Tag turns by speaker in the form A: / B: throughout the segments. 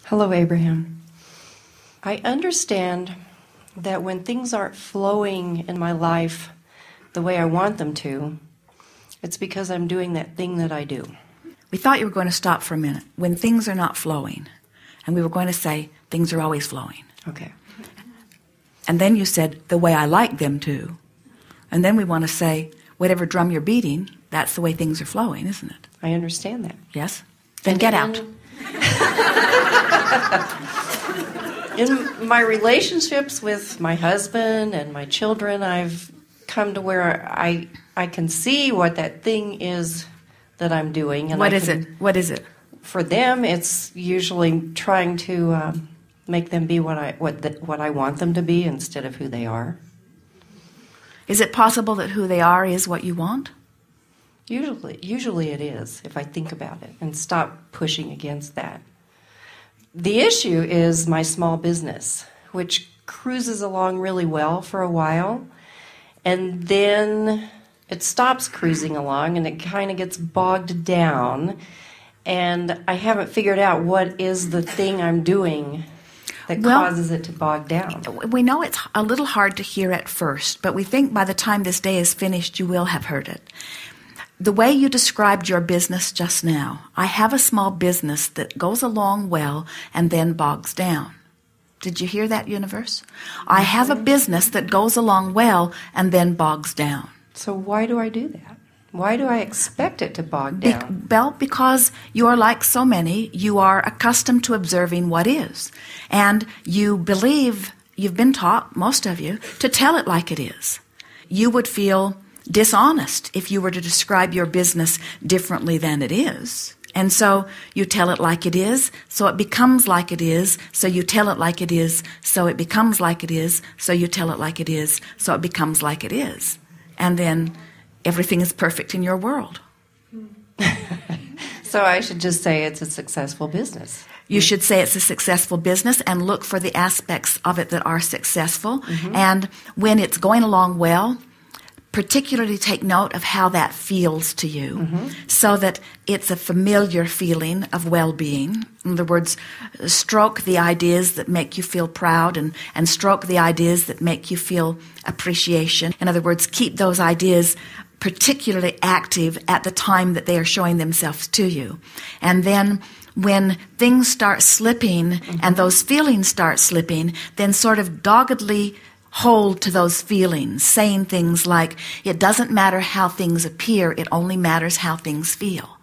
A: Hello, Abraham. I understand that when things aren't flowing in my life the way I want them to, it's because I'm doing that thing that I do.
B: We thought you were going to stop for a minute. When things are not flowing, and we were going to say, things are always flowing.
A: Okay.
B: And then you said, the way I like them to. And then we want to say, whatever drum you're beating, that's the way things are flowing, isn't it?
A: I understand that.
B: Yes? Then get out.
A: In my relationships with my husband and my children, I've come to where I can see what that thing is that I'm doing. And
B: What is it? What is it?
A: For them, it's usually trying to make them be what I want them to be instead of who they are.
B: Is it possible that who they are is what you want?
A: Usually it is, if I think about it and stop pushing against that. The issue is my small business, which cruises along really well for a while, and then it stops cruising along and it kind of gets bogged down, and I haven't figured out what is the thing I'm doing that causes it to bog down.
B: We know it's a little hard to hear at first, but we think by the time this day is finished, you will have heard it. The way you described your business just now, I have a small business that goes along well and then bogs down. Did you hear that, universe? I have a business that goes along well and then bogs down.
A: So why do I do that? Why do I expect it to bog down?
B: Well, because you are like so many, you are accustomed to observing what is. And you believe, you've been taught, most of you, to tell it like it is. You would feel dishonest if you were to describe your business differently than it is. And so you tell it like it is, so it becomes like it is, so you tell it like it is, so it becomes like it is, so you tell it like it is, so it becomes like it is. And then everything is perfect in your world.
A: So I should just say it's a successful business.
B: You should say it's a successful business and look for the aspects of it that are successful. Mm-hmm. And when it's going along well, particularly take note of how that feels to you, mm-hmm. so that it's a familiar feeling of well-being. In other words, stroke the ideas that make you feel proud and stroke the ideas that make you feel appreciation. In other words, keep those ideas particularly active at the time that they are showing themselves to you. And then when things start slipping, mm-hmm. and those feelings start slipping, then sort of doggedly hold to those feelings, saying things like, it doesn't matter how things appear, it only matters how things feel.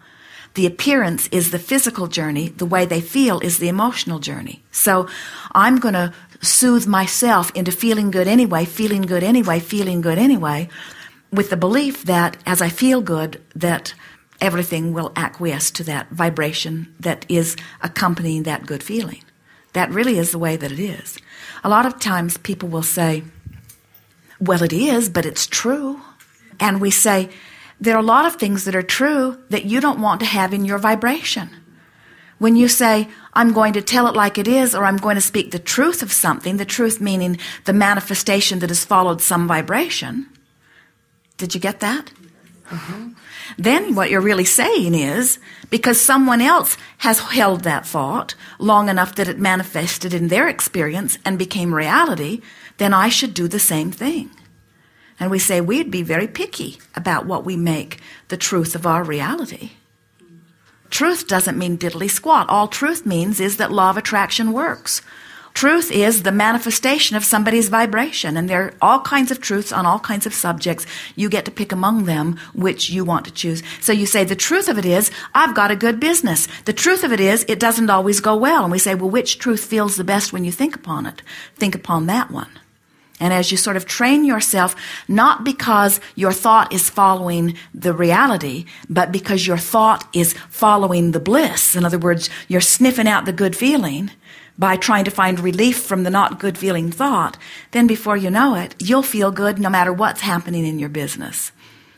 B: The appearance is the physical journey, the way they feel is the emotional journey. So I'm going to soothe myself into feeling good anyway, feeling good anyway, feeling good anyway, with the belief that as I feel good, that everything will acquiesce to that vibration that is accompanying that good feeling. That really is the way that it is. A lot of times people will say, well, it is, but it's true. And we say, there are a lot of things that are true that you don't want to have in your vibration. When you say, I'm going to tell it like it is, or I'm going to speak the truth of something, the truth meaning the manifestation that has followed some vibration. Did you get that? Mm-hmm. Then what you're really saying is, because someone else has held that thought long enough that it manifested in their experience and became reality, then I should do the same thing. And we say we'd be very picky about what we make the truth of our reality. Truth doesn't mean diddly squat. All truth means is that law of attraction works. Truth is the manifestation of somebody's vibration, and there are all kinds of truths on all kinds of subjects. You get to pick among them which you want to choose. So you say, the truth of it is, I've got a good business. The truth of it is, it doesn't always go well. And we say, well, which truth feels the best when you think upon it? Think upon that one. And as you sort of train yourself, not because your thought is following the reality, but because your thought is following the bliss. In other words, you're sniffing out the good feeling by trying to find relief from the not good feeling thought, then before you know it, you'll feel good no matter what's happening in your business.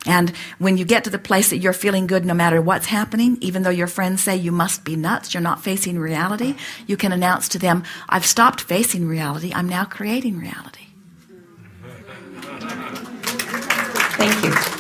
B: And when you get to the place that you're feeling good no matter what's happening, even though your friends say you must be nuts, you're not facing reality, you can announce to them, I've stopped facing reality, I'm now creating reality.
A: Thank you.